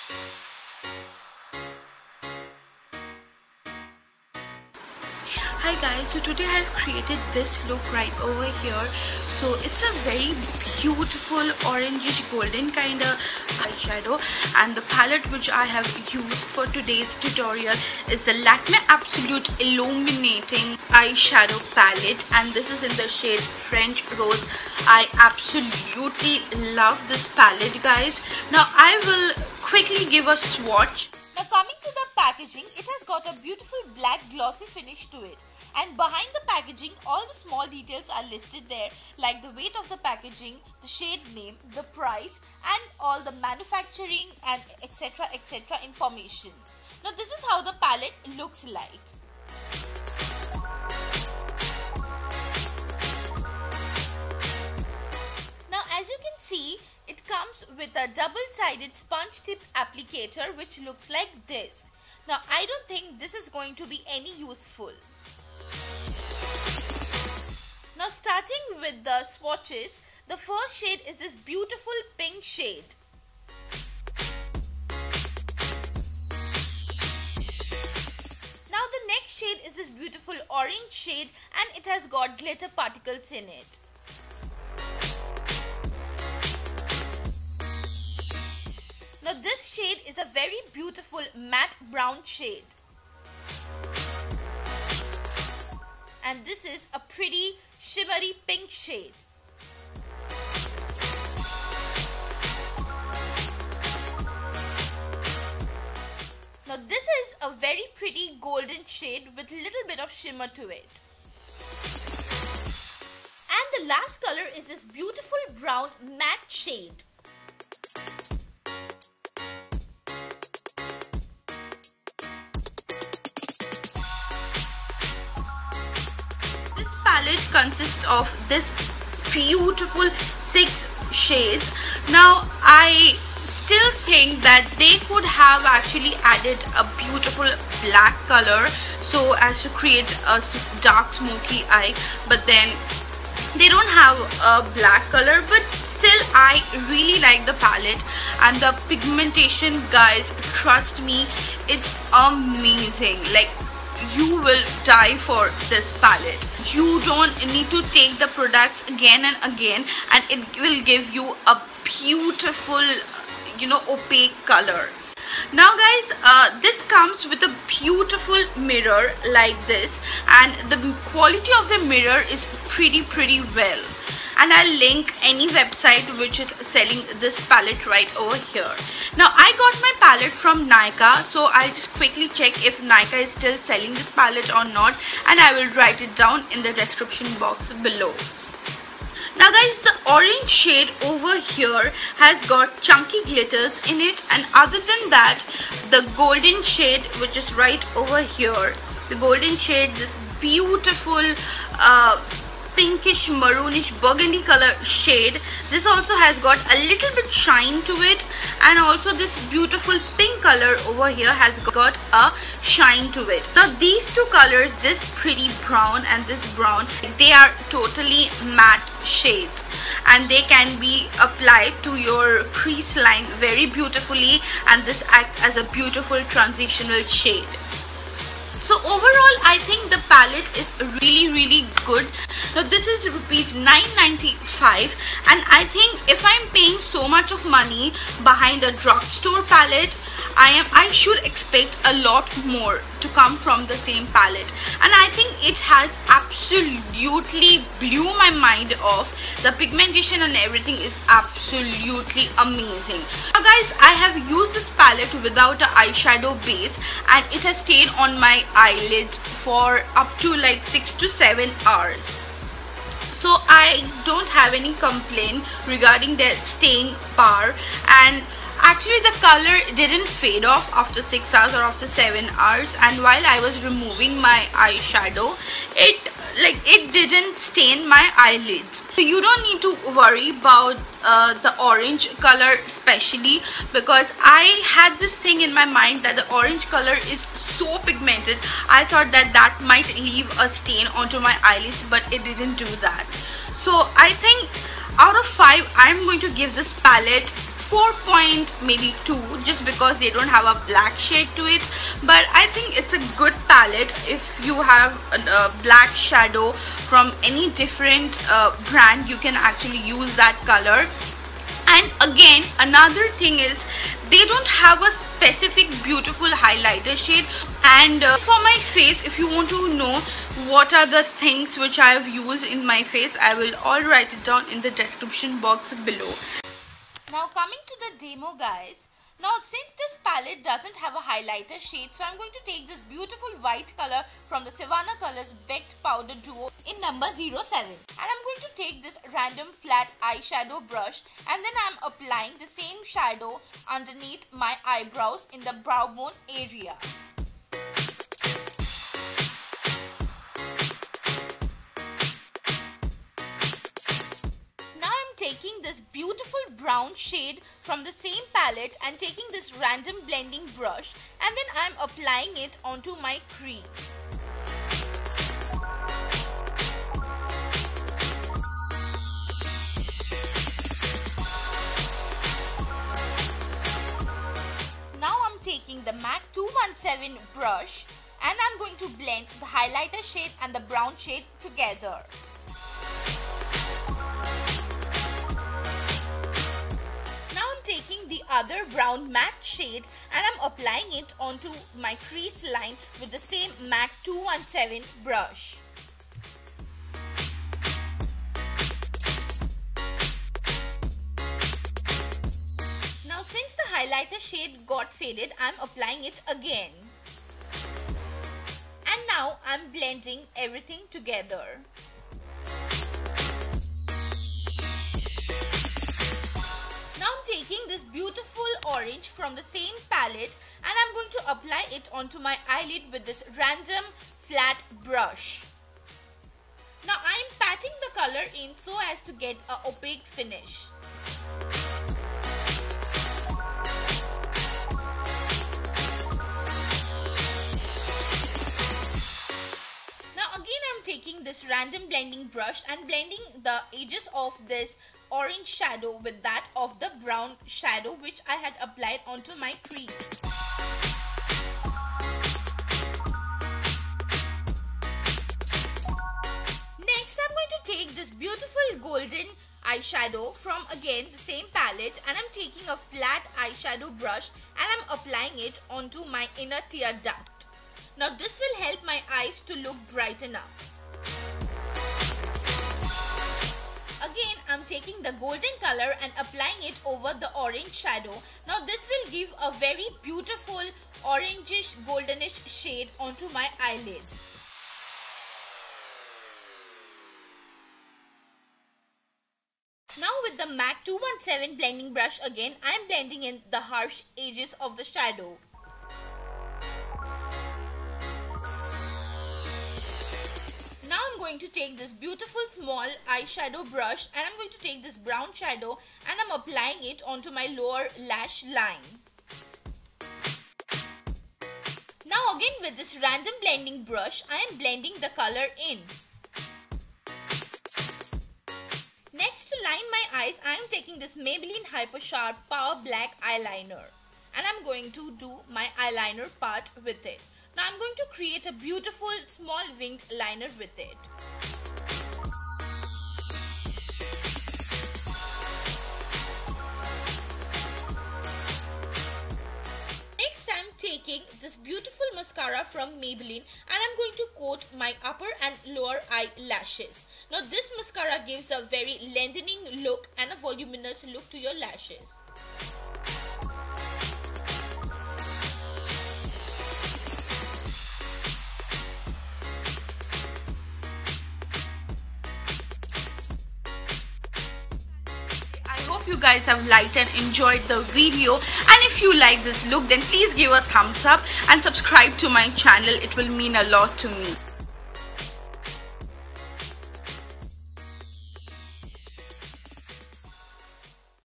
Hi guys, so today I have created this look right over here. So it's a very beautiful orangish golden kind of eyeshadow, and the palette which I have used for today's tutorial is the Lakme Absolute Illuminating Eyeshadow palette, and this is in the shade French Rose. I absolutely love this palette, guys. Now I will quickly give a swatch. Now coming to the packaging, it has got a beautiful black glossy finish to it, and behind the packaging all the small details are listed there, like the weight of the packaging, the shade name, the price, and all the manufacturing and etc information. Now this is how the palette looks like. Now as you can see, it comes with a double-sided sponge tip applicator which looks like this. Now I don't think this is going to be any useful. Now starting with the swatches, the first shade is this beautiful pink shade. Now the next shade is this beautiful orange shade, and it has got glitter particles in it. Now this shade is a very beautiful matte brown shade. And this is a pretty shimmery pink shade. Now this is a very pretty golden shade with a little bit of shimmer to it. And the last color is this beautiful brown matte shade. Palette consists of this beautiful 6 shades. Now I still think that they could have actually added a beautiful black color so as to create a dark smoky eye, but then they don't have a black color. But still I really like the palette, and the pigmentation, guys, trust me, it's amazing. Like, you will die for this palette. You don't need to take the products again and again, and it will give you a beautiful, opaque color. Now guys, this comes with a beautiful mirror like this, and the quality of the mirror is pretty well. And I'll link any website which is selling this palette right over here. Now I got my palette from NYX, so I'll just quickly check if NYX is still selling this palette or not, and I will write it down in the description box below. Now guys, the orange shade over here has got chunky glitters in it, and other than that, the golden shade which is right over here, the golden shade, this beautiful pinkish maroonish burgundy color shade, this also has got a little bit shine to it, and also this beautiful pink color over here has got a shine to it. Now these two colors, this pretty brown and this brown, they are totally matte shades, and they can be applied to your crease line very beautifully, and this acts as a beautiful transitional shade. So overall, I think the palette is really good. Now this is rupees 995, and I think if I'm paying so much of money behind a drugstore palette, I should expect a lot more to come from the same palette, and I think it has absolutely blew my mind off. The pigmentation and everything is absolutely amazing. Now guys, I have used this palette without an eyeshadow base, and it has stayed on my eyelids for up to like 6 to 7 hours. So I don't have any complaint regarding their staying power, and actually the color didn't fade off after 6 hours or after 7 hours, and while I was removing my eyeshadow, it didn't stain my eyelids. So you don't need to worry about the orange color especially, because I had this thing in my mind that the orange color is so pigmented. I thought that that might leave a stain onto my eyelids, but it didn't do that. So I think out of 5, I'm going to give this palette 4 4.2 just because they don't have a black shade to it, but I think it's a good palette if you have a black shadow from any different brand. You can actually use that color. And again, another thing is they don't have a specific beautiful highlighter shade. And for my face, if you want to know what are the things which I have used in my face, I will all write it down in the description box below. Now coming to the demo, guys. Now since this palette doesn't have a highlighter shade, so I'm going to take this beautiful white color from the Sivanna Colors Baked Powder Duo in number 07. And I'm going to take this random flat eyeshadow brush, and then I'm applying the same shadow underneath my eyebrows in the brow bone area. Taking this beautiful brown shade from the same palette and taking this random blending brush, and then I'm applying it onto my crease. Now I'm taking the MAC 217 brush and I'm going to blend the highlighter shade and the brown shade together. Taking the other brown matte shade and I'm applying it onto my crease line with the same MAC 217 brush. Now since the highlighter shade got faded, I'm applying it again. And now I'm blending everything together. Taking this beautiful orange from the same palette and I'm going to apply it onto my eyelid with this random flat brush. Now I'm patting the color in so as to get an opaque finish. Now again I'm taking this random blending brush and blending the edges of this orange shadow with that of the brown shadow which I had applied onto my crease. Next I'm going to take this beautiful golden eyeshadow from again the same palette, and I'm taking a flat eyeshadow brush and I'm applying it onto my inner tear duct. Now this will help my eyes to look brighten up. Again, I'm taking the golden color and applying it over the orange shadow. Now this will give a very beautiful orangish goldenish shade onto my eyelid. Now with the MAC 217 blending brush again, I'm blending in the harsh edges of the shadow. Now I'm going to take this beautiful small eyeshadow brush and I'm going to take this brown shadow and I'm applying it onto my lower lash line. Now again with this random blending brush, I am blending the color in. Next, to line my eyes, I am taking this Maybelline Hyper Sharp Power Black Eyeliner and I'm going to do my eyeliner part with it. Now I'm going to create a beautiful small winged liner with it. Next I'm taking this beautiful mascara from Maybelline and I'm going to coat my upper and lower eyelashes. Now this mascara gives a very lengthening look and a voluminous look to your lashes. You guys have liked and enjoyed the video, and if you like this look then please give a thumbs up and subscribe to my channel. It will mean a lot to me.